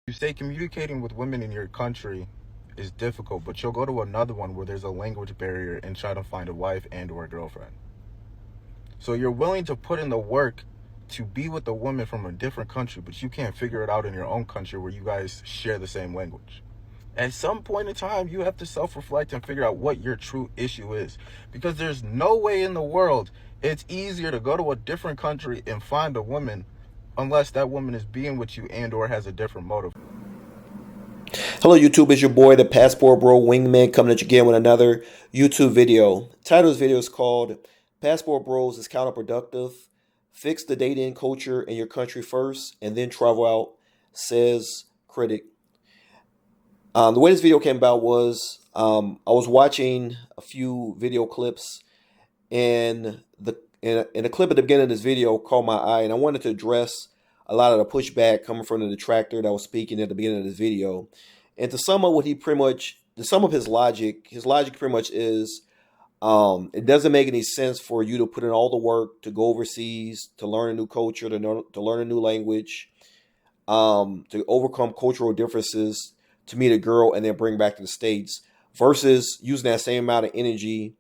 You say communicating with women in your country is difficult, but you'll go to another one where there's a language barrier and try to find a wife and or a girlfriend. So you're willing to put in the work to be with a woman from a different country, but you can't figure it out in your own country where you guys share the same language. At some point in time, you have to self-reflect and figure out what your true issue is. Because there's no way in the world it's easier to go to a different country and find a woman unless that woman is being with you and or has a different motive. Hello YouTube, it's your boy, the Passport Bro Wingman, coming at you again with another YouTube video. The title of this video is called Passport Bros is Counterproductive. Fix the dating culture in your country first and then travel out, says critic. The way this video came about was I was watching a few video clips, and in a clip at the beginning of this video caught my eye, and I wanted to address a lot of the pushback coming from the detractor that was speaking at the beginning of this video. And to sum up to sum up his logic pretty much is, it doesn't make any sense for you to put in all the work to go overseas, to learn a new culture, to learn a new language, to overcome cultural differences, to meet a girl and then bring back to the States, versus using that same amount of energy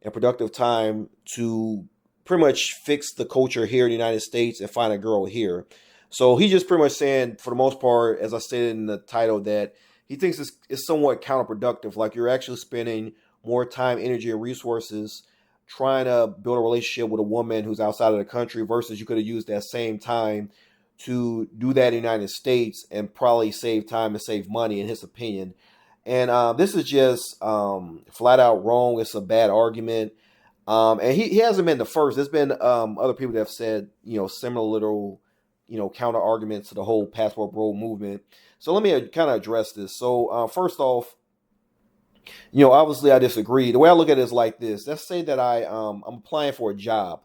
and productive time to pretty much fix the culture here in the United States and find a girl here. So he's just pretty much saying, for the most part, as I stated in the title, that he thinks it's somewhat counterproductive. Like, you're actually spending more time, energy, and resources trying to build a relationship with a woman who's outside of the country, versus you could have used that same time to do that in the United States and probably save time and save money, in his opinion. And this is just flat out wrong. It's a bad argument. And he hasn't been the first. There's been other people that have said, similar little, counter arguments to the whole Passport Bro movement. So let me kind of address this. So first off, obviously I disagree. The way I look at it is like this. Let's say that I'm applying for a job,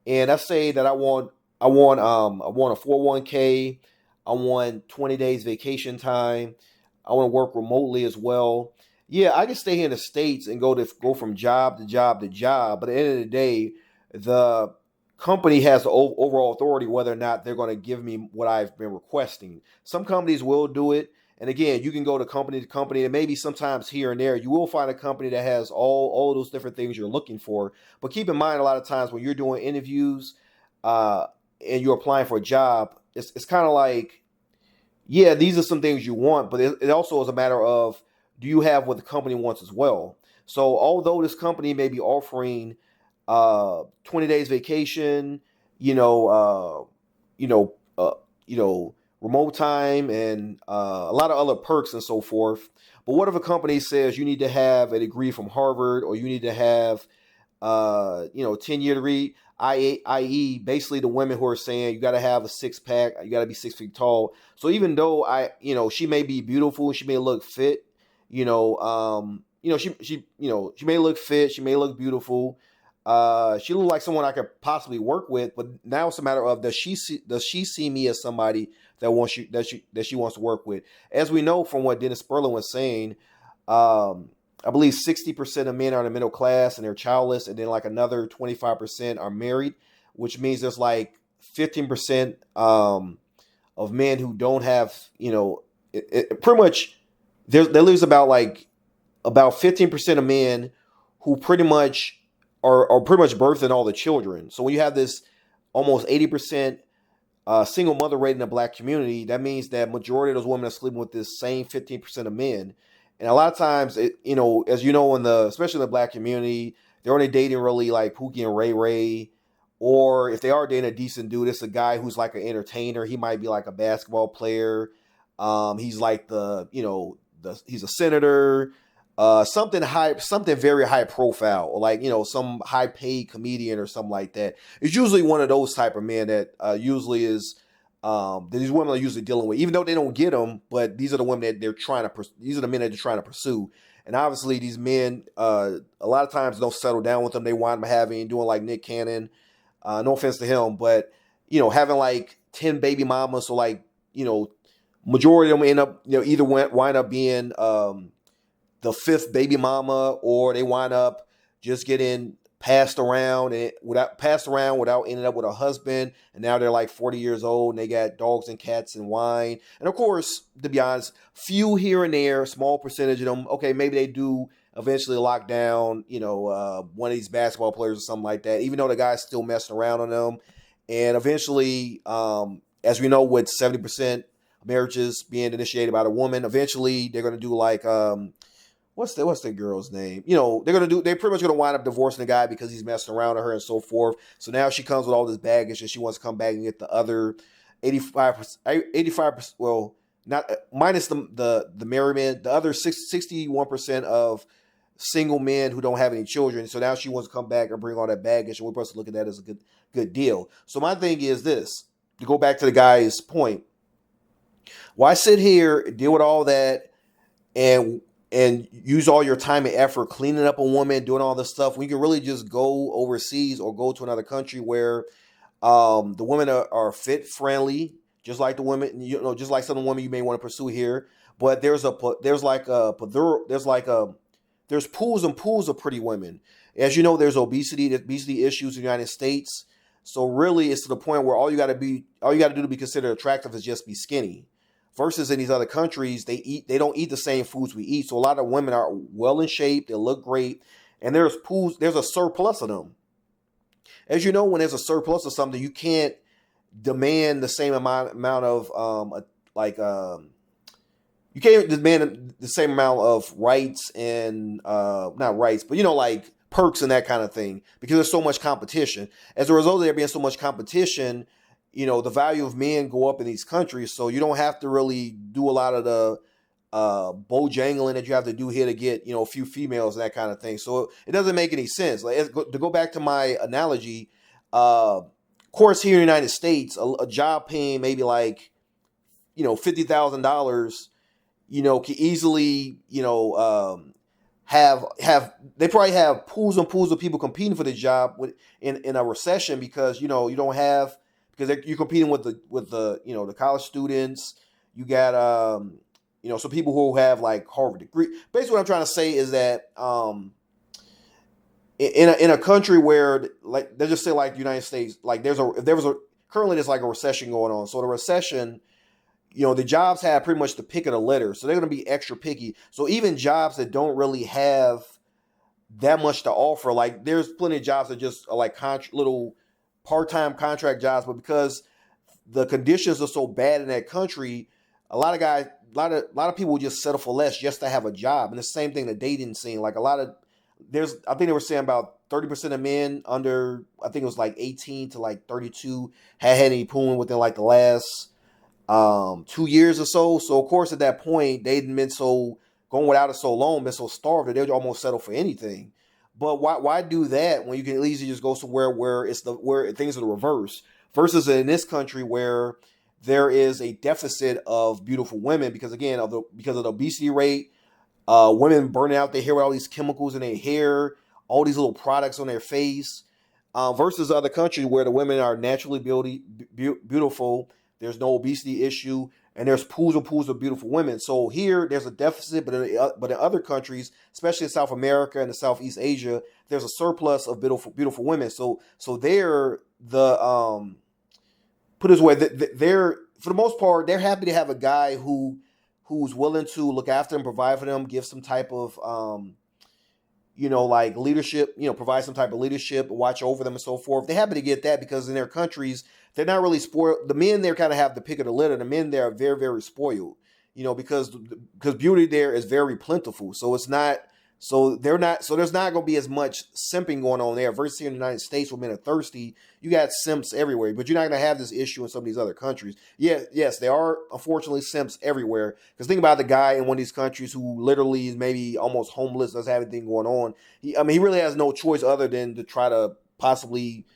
and let's say that I want a 401k. I want 20 days vacation time. I want to work remotely as well. Yeah, I can stay here in the States and go from job to job to job. But at the end of the day, the company has the overall authority whether or not they're going to give me what I've been requesting. Some companies will do it. And again, you can go to company, and maybe sometimes here and there, you will find a company that has all those different things you're looking for. But keep in mind, a lot of times when you're doing interviews and you're applying for a job, it's kind of like, yeah, these are some things you want, but it also is a matter of, do you have what the company wants as well? So although this company may be offering 20 days vacation, remote time, and a lot of other perks and so forth. But what if a company says you need to have a degree from Harvard, or you need to have 10-year degree, i.e. basically the women who are saying you got to have a six pack, you got to be 6 feet tall. So even though she may be beautiful, she may look fit, she may look fit, she may look beautiful. She looked like someone I could possibly work with, but now it's a matter of, does she see me as somebody that she wants to work with? As we know from what Dennis Sperling was saying, I believe 60% of men are in the middle class and they're childless, and then like another 25% are married, which means there's like 15% of men who don't have, pretty much there leaves about 15% of men who pretty much are pretty much birthing all the children. So when you have this almost 80% single mother rate in the black community, that means that majority of those women are sleeping with this same 15% of men. And a lot of times, as especially in the black community, they're only dating really like Pookie and Ray Ray, or if they are dating a decent dude, it's a guy who's like an entertainer. He might be like a basketball player. He's like he's a senator, something very high profile, or like, some high paid comedian or something like that. It's usually one of those type of men that usually is that these women are usually dealing with, even though they don't get them. But these are the women that these are the men that they're trying to pursue. And obviously these men, a lot of times don't settle down with them. They wind up doing like Nick Cannon. No offense to him, but having like 10 baby mamas. So like, majority of them end up, either wind up being the fifth baby mama, or they wind up just getting passed around without ending up with a husband, and now they're like 40 years old and they got dogs and cats and wine. And of course, to be honest, few here and there, small percentage of them, okay, maybe they do eventually lock down, one of these basketball players or something like that, even though the guy's still messing around on them. And eventually, as we know, with 70% marriages being initiated by the woman, eventually they're going to do like what's the girl's name? They're pretty much gonna wind up divorcing the guy because he's messing around with her and so forth. So now she comes with all this baggage and she wants to come back and get the other 85%, 85%, well, not minus the married men, the other 61% of single men who don't have any children. So now she wants to come back and bring all that baggage, and we're supposed to look at that as a good deal. So my thing is this: to go back to the guy's point, why sit here, deal with all that, and use all your time and effort cleaning up a woman, doing all this stuff, when you can really just go overseas or go to another country where the women are fit friendly, just like the women, just like some of the women you may want to pursue here. But there's pools and pools of pretty women. As you know, there's obesity issues in the United States. So really, it's to the point where all you got to do to be considered attractive is just be skinny. Versus in these other countries, they don't eat the same foods we eat. So a lot of women are well in shape, they look great, and there's a surplus of them. As you know, when there's a surplus of something, you can't demand the same amount of you can't demand the same amount of rights and not rights, but like perks and that kind of thing, because there's so much competition. As a result of there being so much competition, the value of men go up in these countries, so you don't have to really do a lot of the bojangling that you have to do here to get a few females and that kind of thing. So it doesn't make any sense. To go back to my analogy, of course, here in the United States, a job paying maybe like $50,000, can easily have they probably have pools and pools of people competing for the job in a recession, because you don't have, because you're competing with the college students. You got some people who have like Harvard degree. Basically, what I'm trying to say is that in a country where, like, let's just say like the United States, like currently there's like a recession going on. So the recession, the jobs have pretty much the pick of the litter. So they're going to be extra picky. So even jobs that don't really have that much to offer, like there's plenty of jobs that just are like little part-time contract jobs, but because the conditions are so bad in that country, a lot of people just settle for less just to have a job. And the same thing, the dating scene, like I think they were saying about 30% of men under, I think it was like 18 to like 32 had any pooling within like the last 2 years or so. So of course at that point they'd been going without it so long, been so starved that they'd almost settle for anything. But why do that when you can easily just go somewhere where where things are the reverse, versus in this country where there is a deficit of beautiful women because of the obesity rate, women burning out their hair with all these chemicals in their hair, all these little products on their face, versus other countries where the women are naturally beautiful. There's no obesity issue, and there's pools and pools of beautiful women. So here, there's a deficit, but in other countries, especially in South America and the Southeast Asia, there's a surplus of beautiful women. So they're put it this way, they're, for the most part, they're happy to have a guy who's willing to look after them, provide for them, give some type of like leadership, provide some type of leadership, watch over them and so forth. They're happy to get that because in their countries, they're not really spoiled. The men there kind of have the pick of the litter. The men there are very, very spoiled, because beauty there is very plentiful. So it's not, so they're not, so there's not going to be as much simping going on there. Versus here in the United States where men are thirsty, you got simps everywhere, but you're not going to have this issue in some of these other countries. Yes, there are unfortunately simps everywhere. Because think about the guy in one of these countries who literally is maybe almost homeless, doesn't have anything going on. He really has no choice other than to try to possibly,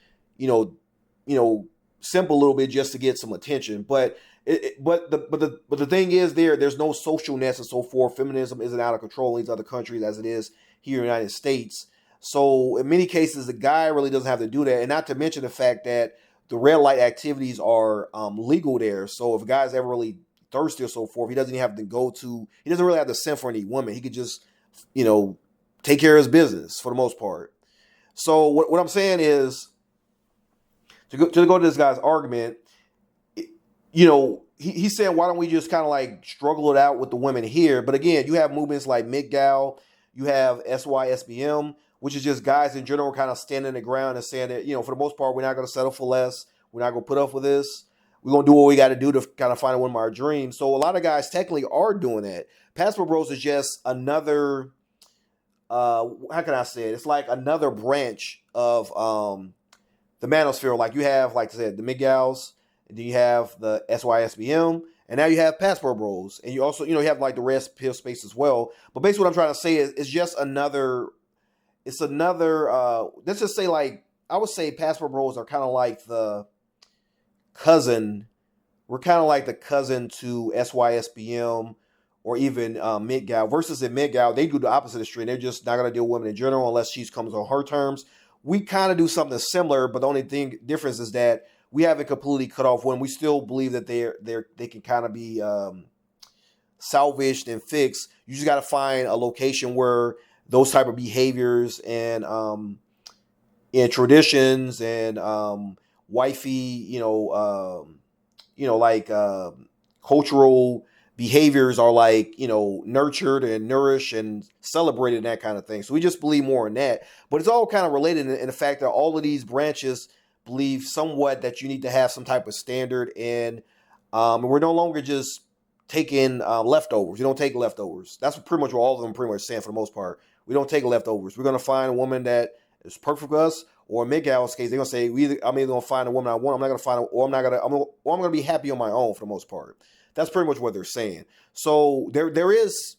simp a little bit just to get some attention. But the thing is, there's no social nets and so forth. Feminism isn't out of control in these other countries as it is here in the United States. So in many cases, the guy really doesn't have to do that. And not to mention the fact that the red light activities are legal there. So if a guy's ever really thirsty or so forth, he doesn't really have to simp for any woman. He could just, take care of his business for the most part. So what I'm saying is to go to this guy's argument, he's saying why don't we just kind of like struggle it out with the women here? But again, you have movements like MGTOW, you have SYSBM, which is just guys in general kind of standing the ground and saying that for the most part we're not going to settle for less, we're not going to put up with this. We're going to do what we got to do to kind of find a woman of our dreams. So a lot of guys technically are doing that. Passport Bros is just another how can I say it? It's like another branch of the manosphere. Like you have, like I said, the MGALs, and then you have the SYSBM, and now you have Passport Bros, and you also, you have like the red pill space as well. But basically, what I'm trying to say is, it's just another. It's another. Let's just say, like I would say, Passport Bros are kind of like the cousin. We're kind of like the cousin to SYSBM or even MGAL. Versus in MGAL, they do the opposite extreme. They're just not going to deal with women in general unless she comes on her terms. We kind of do something similar, but the only difference is that we haven't completely cut off women. We still believe that they can kind of be salvaged and fixed. You just got to find a location where those type of behaviors and traditions and wifey, like cultural behaviors are like nurtured and nourished and celebrated and that kind of thing. So we just believe more in that, but it's all kind of related in the fact that all of these branches believe somewhat that you need to have some type of standard, and we're no longer just taking leftovers. You don't take leftovers. That's pretty much what all of them pretty much saying for the most part. We don't take leftovers. We're gonna find a woman that is perfect for us. Or in MGAL's case, they're gonna say I'm either gonna find a woman I want. I'm not gonna find, or I'm gonna be happy on my own for the most part. That's pretty much what they're saying. So there is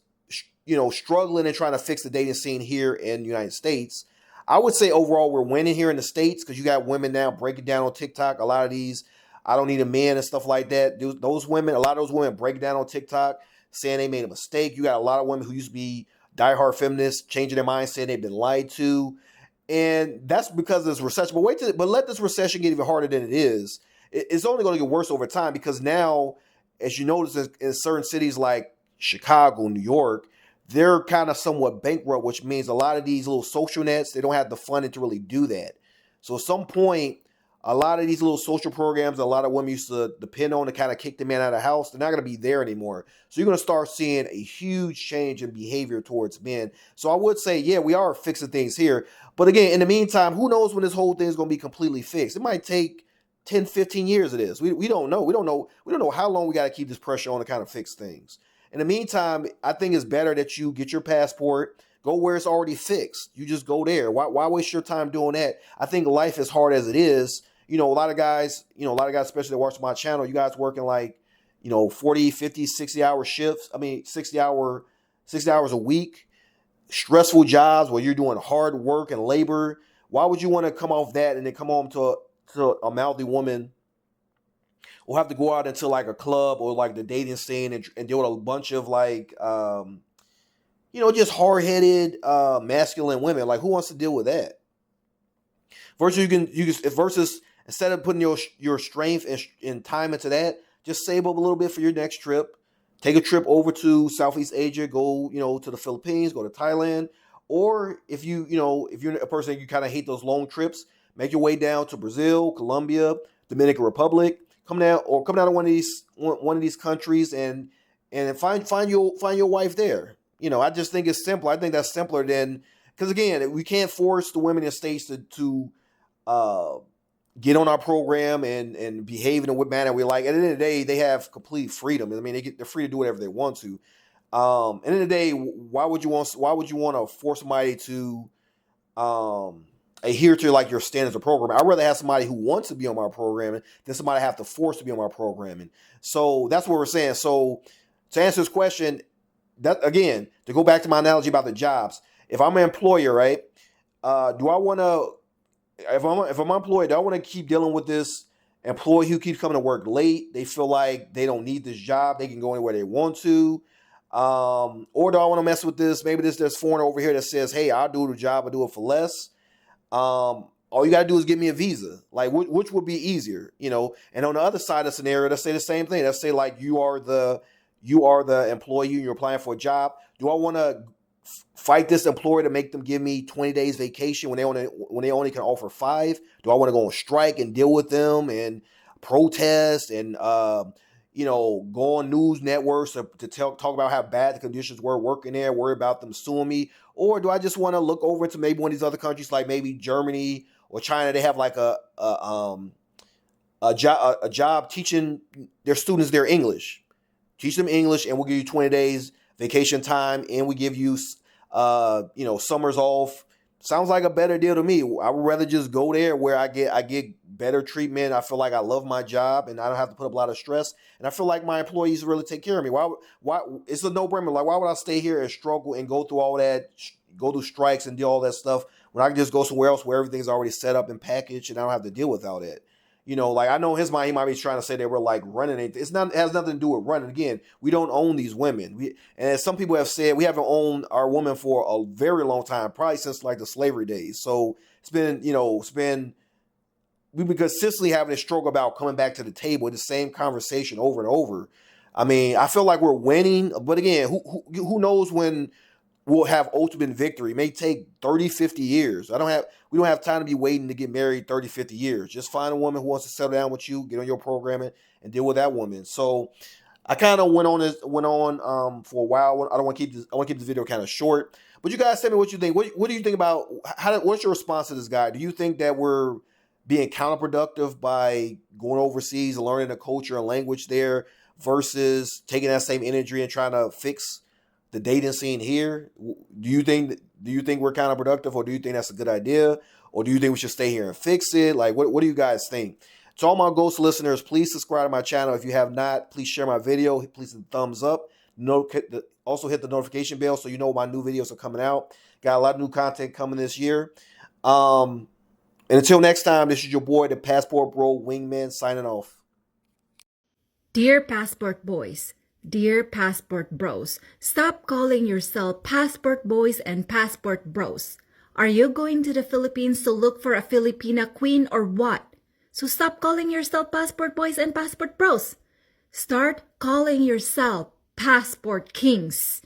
struggling and trying to fix the dating scene here in the United States. I would say overall we're winning here in the States because you got women now breaking down on TikTok. A lot of these I don't need a man and stuff like that. Those women, a lot of those women break down on TikTok saying they made a mistake. You got a lot of women who used to be diehard feminists changing their mind, saying they've been lied to. And that's because of this recession. But let this recession get even harder than it is. It's only going to get worse over time because now, as you notice, in certain cities like Chicago, New York, they're kind of somewhat bankrupt, which means a lot of these little social nets, they don't have the funding to really do that. So at some point, a lot of these little social programs, a lot of women used to depend on to kind of kick the man out of the house, they're not going to be there anymore. So you're going to start seeing a huge change in behavior towards men. So I would say, yeah, we are fixing things here. But again, in the meantime, who knows when this whole thing is going to be completely fixed? It might take 10, 15 years of this. We don't know. We don't know how long we got to keep this pressure on to kind of fix things. In the meantime, I think it's better that you get your passport, go where it's already fixed. You just go there. Why waste your time doing that? I think life is hard as it is. A lot of guys, especially that watch my channel, you guys working like, 40, 50, 60-hour shifts. 60 hours a week, stressful jobs where you're doing hard work and labor. Why would you want to come off that and then come home to a mouthy woman, or have to go out into like a club or like the dating scene and deal with a bunch of like, just hard-headed, masculine women? Like, who wants to deal with that? Versus instead of putting your strength and time into that, just save up a little bit for your next trip. Take a trip over to Southeast Asia. Go, to the Philippines. Go to Thailand. Or if you're a person you kind of hate those long trips, make your way down to Brazil, Colombia, Dominican Republic. Come down to one of these countries and find your wife there. I just think it's simple. I think that's simpler than, because again, we can't force the women in the States to get on our program and behave in a manner we like. At the end of the day, they have complete freedom. They're free to do whatever they want to. At the end of the day, why would you want to force somebody to adhere to like your standards of programming? I'd rather have somebody who wants to be on my programming than somebody I have to force to be on my programming. So that's what we're saying. So to answer this question, that again, to go back to my analogy about the jobs, if I'm an employer, right? Do I want to? If I'm employed, do I want to keep dealing with this employee who keeps coming to work late? They feel like they don't need this job. They can go anywhere they want to. Or do I want to mess with this? Maybe there's foreigner over here that says, hey, I'll do the job. I'll do it for less. All you got to do is give me a visa. Like, which would be easier, And on the other side of the scenario, let's say the same thing. Let's say like you are the employee and you're applying for a job. Do I want to fight this employer to make them give me 20 days vacation when they only can offer 5? Do I want to go on strike and deal with them and protest and go on news networks to talk about how bad the conditions were working there, worry about them suing me? Or do I just want to look over to maybe one of these other countries like maybe Germany or China? They have like a job teaching their students their English. Teach them English, and we'll give you 20 days vacation time, and we give you, summers off. Sounds like a better deal to me. I would rather just go there where I get better treatment. I feel like I love my job, and I don't have to put up a lot of stress. And I feel like my employees really take care of me. Why? It's a no-brainer. Like, why would I stay here and struggle and go through all that, go through strikes and do all that stuff when I can just go somewhere else where everything's already set up and packaged, and I don't have to deal with all that? Like, I know his mind, he might be trying to say they were like running it. It has nothing to do with running. Again, we don't own these women. And as some people have said, we haven't owned our women for a very long time, probably since like the slavery days. So we've been consistently having a struggle about coming back to the table with the same conversation over and over. I mean, I feel like we're winning, but again, who knows when we'll have ultimate victory? It may take 30, 50 years. We don't have time to be waiting to get married 30, 50 years. Just find a woman who wants to settle down with you, get on your programming, and deal with that woman. So I kind of went on for a while. I want to keep this video kind of short. But you guys tell me what you think. What do you think about what's your response to this guy? Do you think that we're being counterproductive by going overseas and learning the culture and language there versus taking that same energy and trying to fix the dating scene here? Do you think we're counterproductive, or do you think that's a good idea, or do you think we should stay here and fix it? Like, what do you guys think? To all my ghost listeners, please subscribe to my channel. If you have not, please share my video. Please hit the thumbs up. Also hit the notification bell so you know my new videos are coming out. Got a lot of new content coming this year. And until next time, this is your boy, the Passport Bro Wingman, signing off. Dear Passport Boys, dear Passport Bros, stop calling yourself Passport Boys and Passport Bros. Are you going to the Philippines to look for a Filipina queen or what? So stop calling yourself Passport Boys and Passport Bros. Start calling yourself Passport Kings.